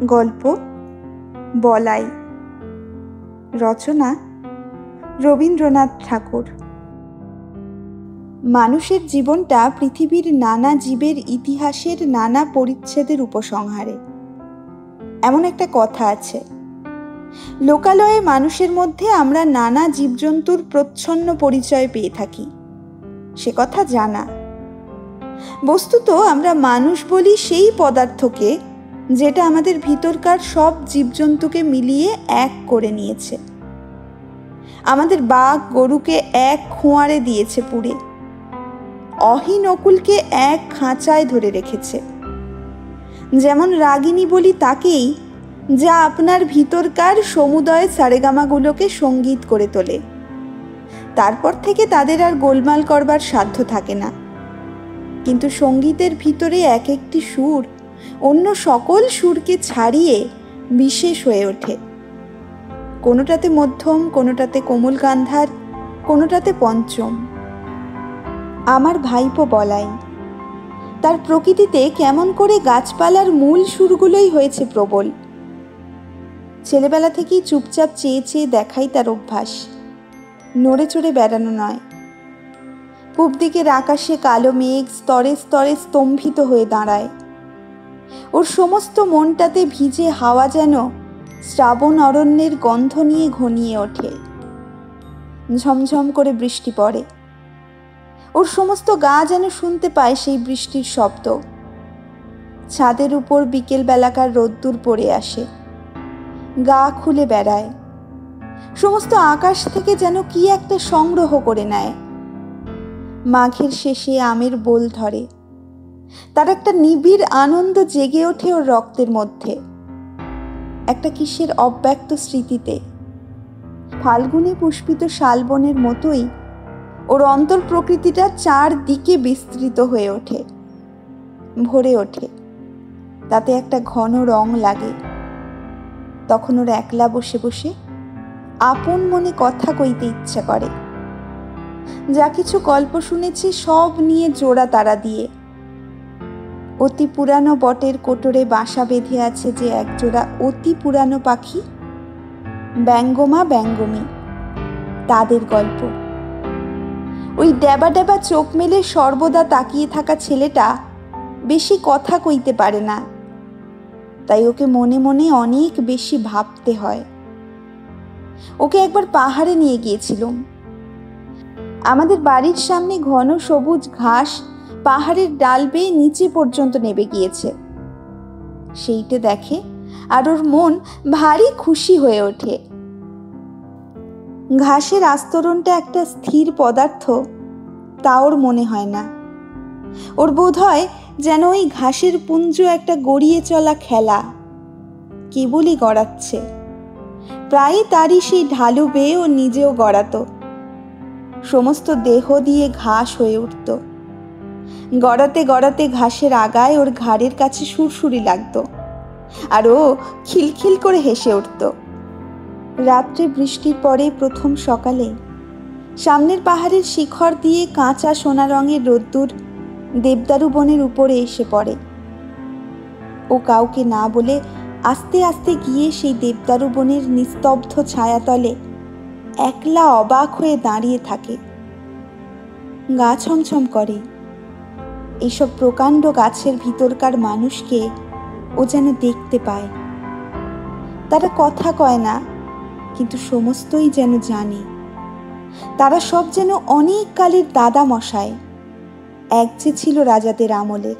গল্প বলাই। রচনা রবীন্দ্রনাথ ঠাকুর। মানুষের জীবনটা পৃথিবীর নানা জীবের ইতিহাসের নানা পরিচ্ছেদের উপসংহারে। এমন একটা কথা আছে, লোকালয়ে মানুষের মধ্যে আমরা নানা জীবজন্তুর প্রচ্ছন্ন পরিচয় পেয়ে থাকি, সে কথা জানা। বস্তুত আমরা মানুষ বলি সেই পদার্থকে যেটা আমাদের ভিতরকার সব জীবজন্তুকে মিলিয়ে এক করে নিয়েছে। আমাদের বাঘ গরুকে এক খোঁয়ারে দিয়েছে পুড়ে, অহীন অকুলকে এক খাঁচায় ধরে রেখেছে। যেমন রাগিনী বলি তাকেই, যা আপনার ভিতরকার সমুদয় সারেগামাগুলোকে সঙ্গীত করে তোলে। তারপর থেকে তাদের আর গোলমাল করবার সাধ্য থাকে না। কিন্তু সঙ্গীতের ভিতরে এক একটি সুর অন্য সকল সুরকে ছাড়িয়ে বিশেষ হয়ে ওঠে। কোনোটাতে মধ্যম, কোনোটাতে কোমল গান্ধার, কোনোটাতে পঞ্চম। আমার ভাইপো বলাই, তার প্রকৃতিতে কেমন করে গাছপালার মূল সুরগুলোই হয়েছে প্রবল। ছেলেবেলা থেকেই চুপচাপ চেয়ে চেয়ে দেখাই তার অভ্যাস, নড়ে চড়ে বেড়ানো নয়। পূব দিকের আকাশে কালো মেঘ স্তরে স্তরে স্তম্ভিত হয়ে দাঁড়ায়। ওর সমস্ত মনটাতে ভিজে হাওয়া যেন শ্রাবণ অরণ্যের গন্ধ নিয়ে ঘনিয়ে ওঠে। ঝমঝম করে বৃষ্টি পড়ে, ওর সমস্ত গা যেন শুনতে পায় সেই বৃষ্টির শব্দ। ছাদের উপর বিকেল বেলাকার রোদ্দুর পড়ে আসে, গা খুলে বেড়ায়। সমস্ত আকাশ থেকে যেন কি একটা সংগ্রহ করে নেয়। মাঘের শেষে আমের বোল ধরে, তার একটা নিবিড় আনন্দ জেগে ওঠে ওর রক্তের মধ্যে, একটা কিসের অব্যক্ত স্মৃতিতে। ফাল্গুনে পুষ্পিত শালবনের মতোই ওর অন্তর প্রকৃতিটা চারদিকে বিস্তৃত হয়ে ওঠে, ভরে ওঠে। তাতে একটা ঘন রং লাগে। তখন ওর একলা বসে বসে আপন মনে কথা কইতে ইচ্ছা করে। যা কিছু গল্প শুনেছি সব নিয়ে জোড়া তারা দিয়ে। অতি পুরানো বটের কোটরে বাসা বেঁধে আছে যে একজোড়া অতি পুরানো পাখি, ব্যঙ্গমা ব্যঙ্গমী, তাদের গল্প। ওই ড্যাবা ড্যাবা চোখ মেলে সর্বদা তাকিয়ে থাকা ছেলেটা বেশি কথা কইতে পারে না, তাই ওকে মনে মনে অনেক বেশি ভাবতে হয়। ওকে একবার পাহাড়ে নিয়ে গিয়েছিলাম। আমাদের বাড়ির সামনে ঘন সবুজ ঘাস পাহাড়ের ডাল বেয়ে নিচে পর্যন্ত নেমে গিয়েছে। সেইটে দেখে আর ওর মন ভারী খুশি হয়ে ওঠে। ঘাসের আস্তরণটা একটা স্থির পদার্থ তা ওর মনে হয় না। ওর বোধ হয় যেন ওই ঘাসের পুঞ্জ একটা গড়িয়ে চলা খেলা, কেবলই গড়াচ্ছে। প্রায় তারই সেই ঢালু বেয়ে ও নিজেও গড়াতো। সমস্ত দেহ দিয়ে ঘাস হয়ে উঠত। গড়াতে গড়াতে ঘাসের আগায় ওর ঘাড়ের কাছে সুরসুরি লাগতো, আর ও খিলখিল করে হেসে উঠত। রাত্রে বৃষ্টির পরে প্রথম সকালে সামনের পাহাড়ের শিখর দিয়ে কাঁচা সোনা রঙের রোদ্দুর দেবদারু বনের উপরে এসে পড়ে। ও কাউকে না বলে আস্তে আস্তে গিয়ে সেই দেবদারু বনের নিস্তব্ধ ছায়াতলে একলা অবাক হয়ে দাঁড়িয়ে থাকে। গা ছমছম করে। এইসব প্রকাণ্ড গাছের ভিতরকার মানুষকে ও যেন দেখতে পায়। তারা কথা কয় না, কিন্তু সমস্তই যেন জানে। তারা সব যেন অনেক কালের দাদা মশাই, এক যে ছিল রাজাদের আমলের।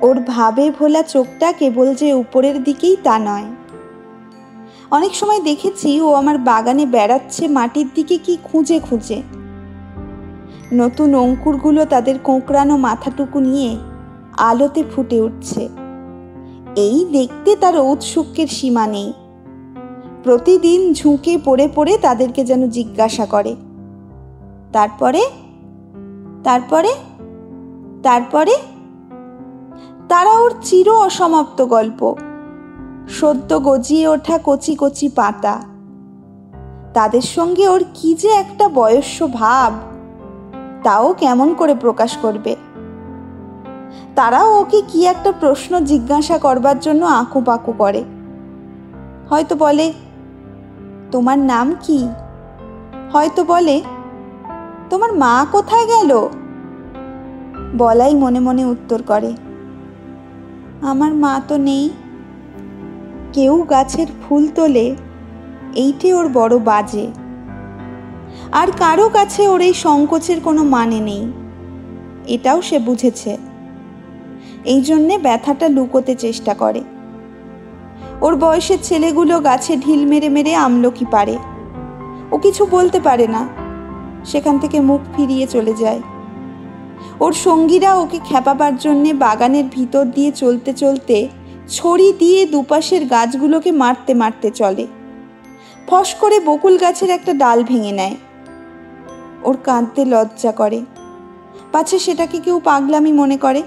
ওর ভাবে ভোলা চোখটা কেবল যে উপরের দিকেই তা নয়। অনেক সময় দেখেছি ও আমার বাগানে বেড়াচ্ছে মাটির দিকে কি খুঁজে খুঁজে। নতুন অঙ্কুরগুলো তাদের কোঁকড়ানো মাথাটুকু নিয়ে আলোতে ফুটে উঠছে। এই দেখতে তার ঔৎসুক্যের সীমা নেই। প্রতিদিন ঝুঁকে পড়ে পড়ে তাদেরকে যেন জিজ্ঞাসা করে, তারপরে তারপরে তারপরে তারা ওর চির অসমাপ্ত গল্প, সদ্য গজিয়ে ওঠা কচি কচি পাতা। তাদের সঙ্গে ওর কি যে একটা বয়স্য ভাব, তাও কেমন করে প্রকাশ করবে। তারাও ওকে কি একটা প্রশ্ন জিজ্ঞাসা করবার জন্য আঁকুপাকু করে। হয়তো বলে, তোমার নাম কি? হয়তো বলে, তোমার মা কোথায় গেল? বলাই মনে মনে উত্তর করে, আমার মা তো নেই। কেউ গাছের ফুল তোলে, এইটে ওর বড় বাজে। আর কারো কাছে ওর এই সংকোচের কোনো মানে নেই, এটাও সে বুঝেছে। এই জন্যে ব্যথাটা লুকোতে চেষ্টা করে। ওর বয়সের ছেলেগুলো গাছে ঢিল মেরে মেরে আমলকি পারে, ও কিছু বলতে পারে না, সেখান থেকে মুখ ফিরিয়ে চলে যায়। ওর সঙ্গীরা ওকে খেপাবার জন্যে বাগানের ভিতর দিয়ে চলতে চলতে ছড়ি দিয়ে দুপাশের গাছগুলোকে মারতে মারতে চলে। ফস করে বকুল গাছের একটা ডাল ভেঙে নেয়। ওর কাঁদতে লজ্জা করে, পাছে সেটাকে কেউ পাগলামি মনে করে।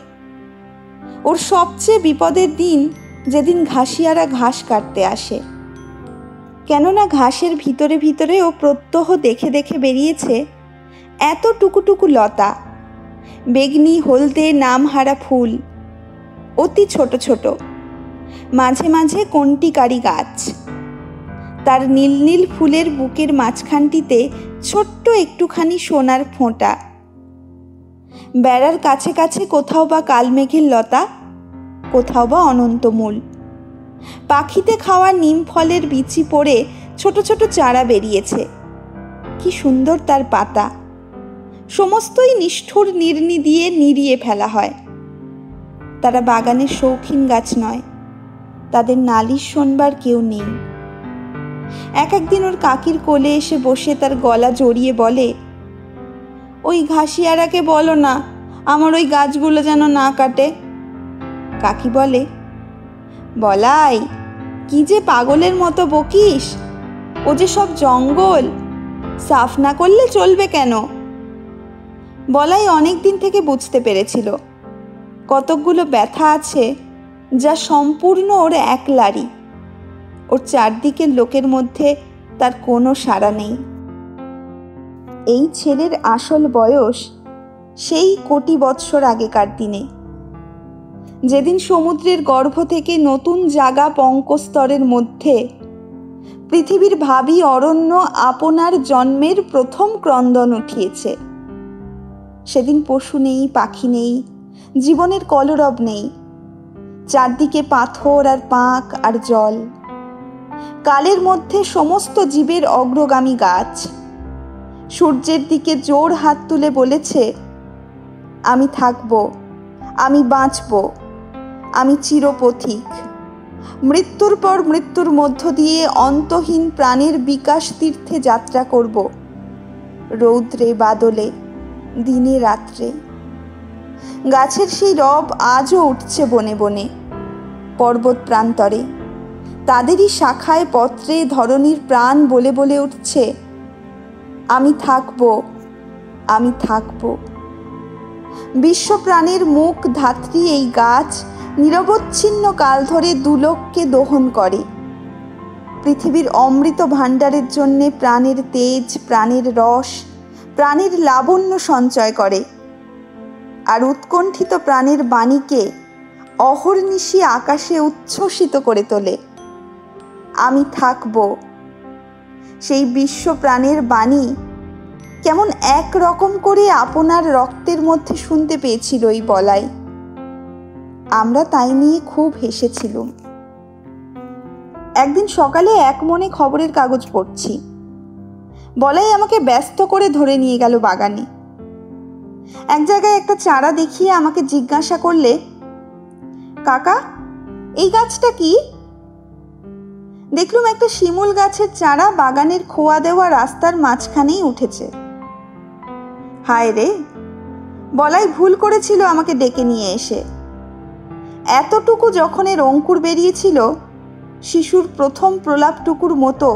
ওর সবচেয়ে বিপদের দিন যেদিন ঘাসিয়ারা ঘাস কাটতে আসে। কেননা ঘাসের ভিতরে ভিতরে ও প্রত্যহ দেখে দেখে বেরিয়েছে এত টুকুটুকু লতা, বেগনি হলদে নামহারা ফুল, অতি ছোট ছোট, মাঝে মাঝে কণ্টিকারি গাছ। তার নীল নীল ফুলের বুকের মাঝখানটিতে ছোট্ট একটুখানি সোনার ফোঁটা। বেড়ার কাছে কাছে কোথাও বা কালমেঘের লতা, কোথাও বা অনন্তমূল। পাখিতে খাওয়া নিম ফলের বিচি পড়ে ছোট ছোট চারা বেরিয়েছে। কি সুন্দর তার পাতা! সমস্তই নিষ্ঠুর নির্নি দিয়ে নিড়িয়ে ফেলা হয়। তারা বাগানের শৌখিন গাছ নয়, তাদের নালিশ শোনবার কেউ নেই। একদিন ওর কাকির কোলে এসে বসে তার গলা জড়িয়ে বলে, ওই ঘাসিয়ারাকে বলো না আমার ওই গাছগুলো যেন না কাটে। কাকি বলে, বলাই, কি যে পাগলের মতো বকিস, ও যে সব জঙ্গল, সাফ না করলে চলবে কেন? বলাই অনেক দিন থেকে বুঝতে পেরেছিল কতকগুলো ব্যথা আছে যা সম্পূর্ণ ওর একলারই। ওর চারদিকের লোকের মধ্যে তার কোনো সাড়া নেই। এই ছেলের আসল বয়স সেই কোটি বৎসর আগেকার দিনে, যেদিন সমুদ্রের গর্ভ থেকে নতুন জাগা পঙ্কস্তরের মধ্যে পৃথিবীর ভাবী অরণ্য আপনার জন্মের প্রথম ক্রন্দন উঠিয়েছে। সেদিন পশু নেই, পাখি নেই, জীবনের কলরব নেই। চারদিকে পাথর আর পাঁক আর জল। কালের মধ্যে সমস্ত জীবের অগ্রগামী গাছ সূর্যের দিকে জোর হাত তুলে বলেছে, আমি থাকব, আমি বাঁচব, আমি চিরপথিক। মৃত্যুর পর মৃত্যুর মধ্য দিয়ে অন্তহীন প্রাণের বিকাশ তীর্থে যাত্রা করব, রৌদ্রে বাদলে, দিনে রাত্রে। গাছের সেই রব আজও উঠছে বনে বনে, পর্বত প্রান্তরে। তাদেরই শাখায় পত্রে ধরণীর প্রাণ বলে বলে উঠছে, আমি থাকব, আমি থাকব। বিশ্বপ্রাণের মুখ ধাত্রী এই গাছ নিরবচ্ছিন্ন কাল ধরে দুলোককে দহন করে। পৃথিবীর অমৃত ভাণ্ডারের জন্যে প্রাণের তেজ, প্রাণের রস, প্রাণের লাবণ্য সঞ্চয় করে। আর উৎকণ্ঠিত প্রাণের বাণীকে অহর্নিশি আকাশে উচ্ছ্বসিত করে তোলে। আমি থাকব। সেই বিশ্ব প্রাণের বাণী কেমন এক রকম করে আপনার রক্তের মধ্যে শুনতে পেয়েছিল এই বলাই। আমরা তাই নিয়ে খুব হেসেছিলুম। একদিন সকালে এক মনে খবরের কাগজ পড়ছি। বলাই আমাকে ব্যস্ত করে ধরে নিয়ে গেল বাগানে। এক জায়গায় একটা চারা দেখিয়ে আমাকে জিজ্ঞাসা করলে, কাকা, এই গাছটা কি? দেখলুম একটা শিমুল গাছের চারা বাগানের খোয়া দেওয়া রাস্তার মাঝখানেই উঠেছে। হায় রে, বলাই ভুল করেছিল আমাকে ডেকে নিয়ে এসে। এতটুকু যখন এর অঙ্কুর বেরিয়েছিল, শিশুর প্রথম প্রলাপটুকুর মতো,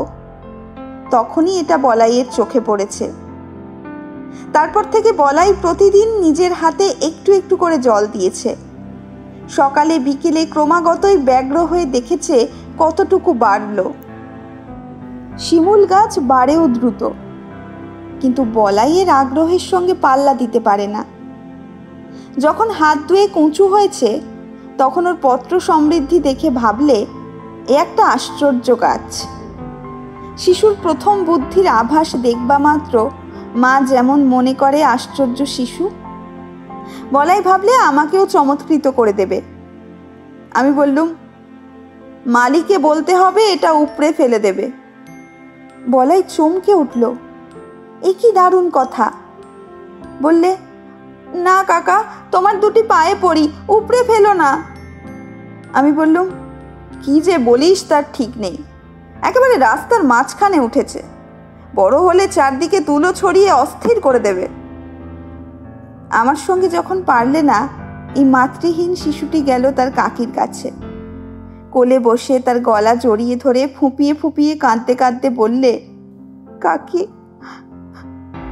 তখনই এটা বলাইয়ের চোখে পড়েছে। তারপর থেকে বলাই প্রতিদিন নিজের হাতে একটু একটু করে জল দিয়েছে। সকালে বিকেলে ক্রমাগতই ব্যগ্র হয়ে দেখেছে কতটুকু বাড়ল। শিমুল গাছ বাড়েও দ্রুত, কিন্তু বলাইয়ের আগ্রহের সঙ্গে পাল্লা দিতে পারে না। যখন হাত ধুয়ে কুঁচু হয়েছে তখন ওর পত্র সমৃদ্ধি দেখে ভাবলে এ একটা আশ্চর্য গাছ। শিশুর প্রথম বুদ্ধির আভাস দেখবা মাত্র মা যেমন মনে করে আশ্চর্য শিশু, বলাই ভাবলে আমাকেও চমৎকৃত করে দেবে। আমি বললুম, মালিকে বলতে হবে এটা উপড়ে ফেলে দেবে। বলাই চমকে উঠল, এ কি দারুণ কথা। বললে, না কাকা, তোমার দুটি পায়ে পড়ি, উপড়ে ফেলো না। আমি বললুম, কি যে বলিস তার ঠিক নেই, একেবারে রাস্তার মাঝখানে উঠেছে, বড় হলে চারদিকে তুলো ছড়িয়ে অস্থির করে দেবে। আমার সঙ্গে যখন পারলে না, এই মাতৃহীন শিশুটি গেল তার কাকির কাছে। কোলে বসে তার গলা জড়িয়ে ধরে ফুঁপিয়ে ফুঁপিয়ে কাঁদতে কাঁদতে বললে, কাকি,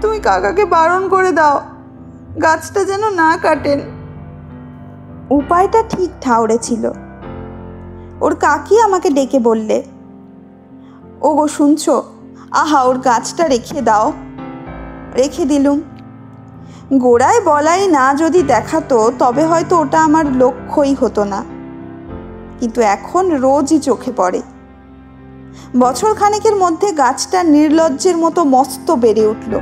তুমি কাকাকে বারণ করে দাও, গাছটা যেন না কাটেন। উপায়টা ঠিক ঠাউরে ছিল। ওর কাকি আমাকে ডেকে বললে, ওগো শুনছো, আহা ওর গাছটা রেখে দাও। রেখে দিলুম। গোড়ায় বলাই না যদি দেখাতো তবে হয়তো ওটা আমার লক্ষ্যই হতো না, কিন্তু এখন রোজই চোখে পড়ে। বছর খানেকের মধ্যে গাছটা নির্লজ্জের মতো মস্ত বেড়ে উঠল।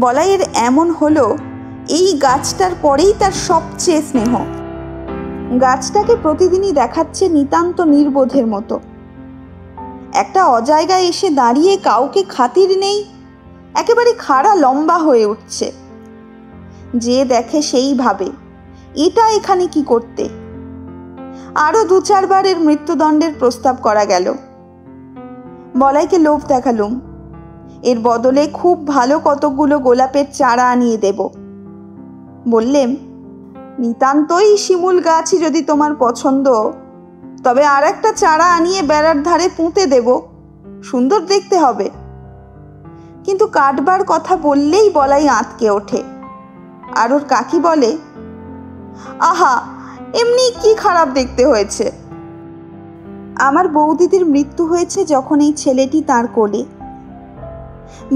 বলাইয়ের এমন হলো, এই গাছটার পরেই তার সবচেয়ে স্নেহ। গাছটাকে প্রতিদিনই দেখাচ্ছে নিতান্ত নির্বোধের মতো। একটা অজায়গায় এসে দাঁড়িয়ে কাউকে খাতির নেই, একেবারে খাড়া লম্বা হয়ে উঠছে। যে দেখে সেই ভাবে, এটা এখানে কি করতে। আরো 2-4 বার এর মৃত্যুদণ্ডের প্রস্তাব করা গেল। বলাইকে লোভ দেখালুম, এর বদলে খুব ভালো কতকগুলো গোলাপের চারা আনিয়ে দেব। বললেম, নিতান্তই শিমুল গাছই যদি তোমার পছন্দ, তবে আর একটা চারা আনিয়ে বেড়ার ধারে পুঁতে দেব, সুন্দর দেখতে হবে। কিন্তু কাটবার কথা বললেই বলাই আঁতকে ওঠে। আর ওর কাকি বলে, আহা, এমনি কি খারাপ দেখতে হয়েছে। আমার বৌদিদির মৃত্যু হয়েছে যখন এই ছেলেটি তার কোলে।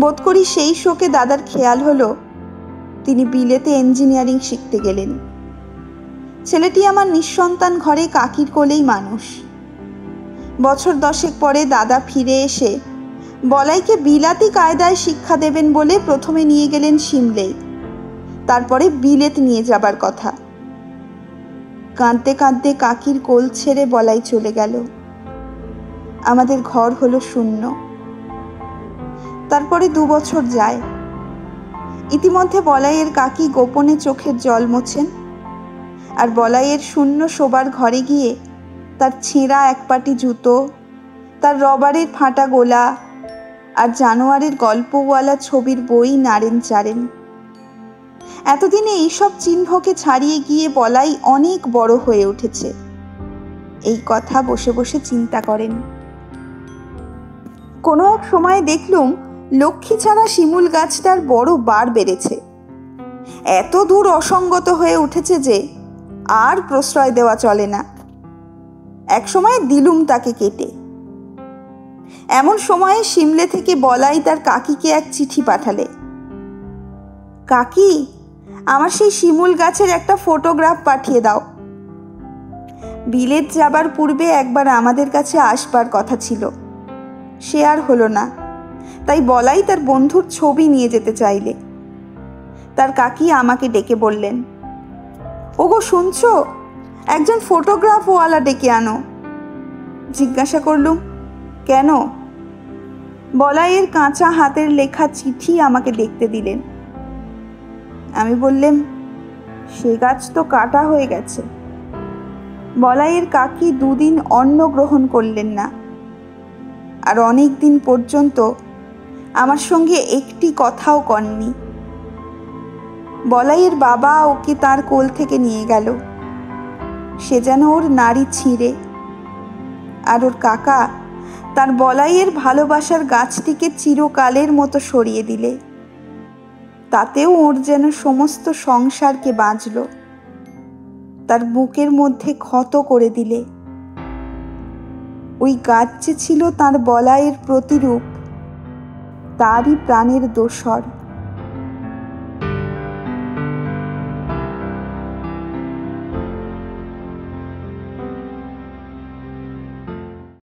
বোধ করি সেই শোকে দাদার খেয়াল হলো তিনি বিলেতে ইঞ্জিনিয়ারিং শিখতে গেলেন। ছেলেটি আমার নিঃসন্তান ঘরে কাকির কোলেই মানুষ। বছর 10 পরে দাদা ফিরে এসে বলাইকে বিলাতি কায়দায় শিক্ষা দেবেন বলে প্রথমে নিয়ে গেলেন সিমলেই, তারপরে বিলেত নিয়ে যাবার কথা। কাঁদতে কাঁদতে কাকির কোল ছেড়ে বলাই চলে গেল। আমাদের ঘর হলো শূন্য। তারপরে 2 বছর যায়। ইতিমধ্যে বলাইয়ের কাকি গোপনে চোখের জল মোছেন, আর বলাইয়ের শূন্য শোবার ঘরে গিয়ে তার ছেঁড়া একপাটি জুতো, তার রবারের ফাটা গোলা আর জানোয়ারের গল্পওয়ালা ছবির বই নাড়েন চাড়েন। এতদিনে এইসব চিহ্নকে ছাড়িয়ে গিয়ে বলাই অনেক বড় হয়ে উঠেছে, এই কথা বসে বসে চিন্তা করেন। কোনো এক সময় দেখলুম লক্ষ্মী ছাড়া শিমুল গাছটার বড় বার বেড়েছে। এত দূর অসঙ্গত হয়ে উঠেছে যে আর প্রশ্রয় দেওয়া চলে না। এক সময় দিলুম তাকে কেটে। এমন সময়ে সিমলে থেকে বলাই তার কাকিকে এক চিঠি পাঠালে, কাকি, আমার সেই শিমুল গাছের একটা ফটোগ্রাফ পাঠিয়ে দাও। বিলেত যাবার পূর্বে একবার আমাদের কাছে আসবার কথা ছিল, সে আর হলো না। তাই বলাই তার বন্ধুর ছবি নিয়ে যেতে চাইলে। তার কাকি আমাকে ডেকে বললেন, ওগো শুনছো, একজন ফটোগ্রাফওয়ালা ডেকে আনো। জিজ্ঞাসা করলুম, কেন? বলাইয়ের কাঁচা হাতের লেখা চিঠি আমাকে দেখতে দিলেন। আমি বললেম, সে গাছ তো কাটা হয়ে গেছে। বলাইয়ের কাকি 2 দিন অন্ন গ্রহণ করলেন না, আর অনেক দিন পর্যন্ত আমার সঙ্গে একটি কথাও কননি। বলাইয়ের বাবা ওকে তার কোল থেকে নিয়ে গেল, সে যেন ওর নাড়ি ছিঁড়ে। আর ওর কাকা তার বলাইয়ের ভালোবাসার গাছটিকে চিরকালের মতো সরিয়ে দিলে, তাতেও ওর যেন সমস্ত সংসারকে বাঁচল, তার বুকের মধ্যে ক্ষত করে দিলে। ওই গাছ যে ছিল তাঁর বলাইয়ের প্রতিরূপ, তারই প্রাণের দোসর।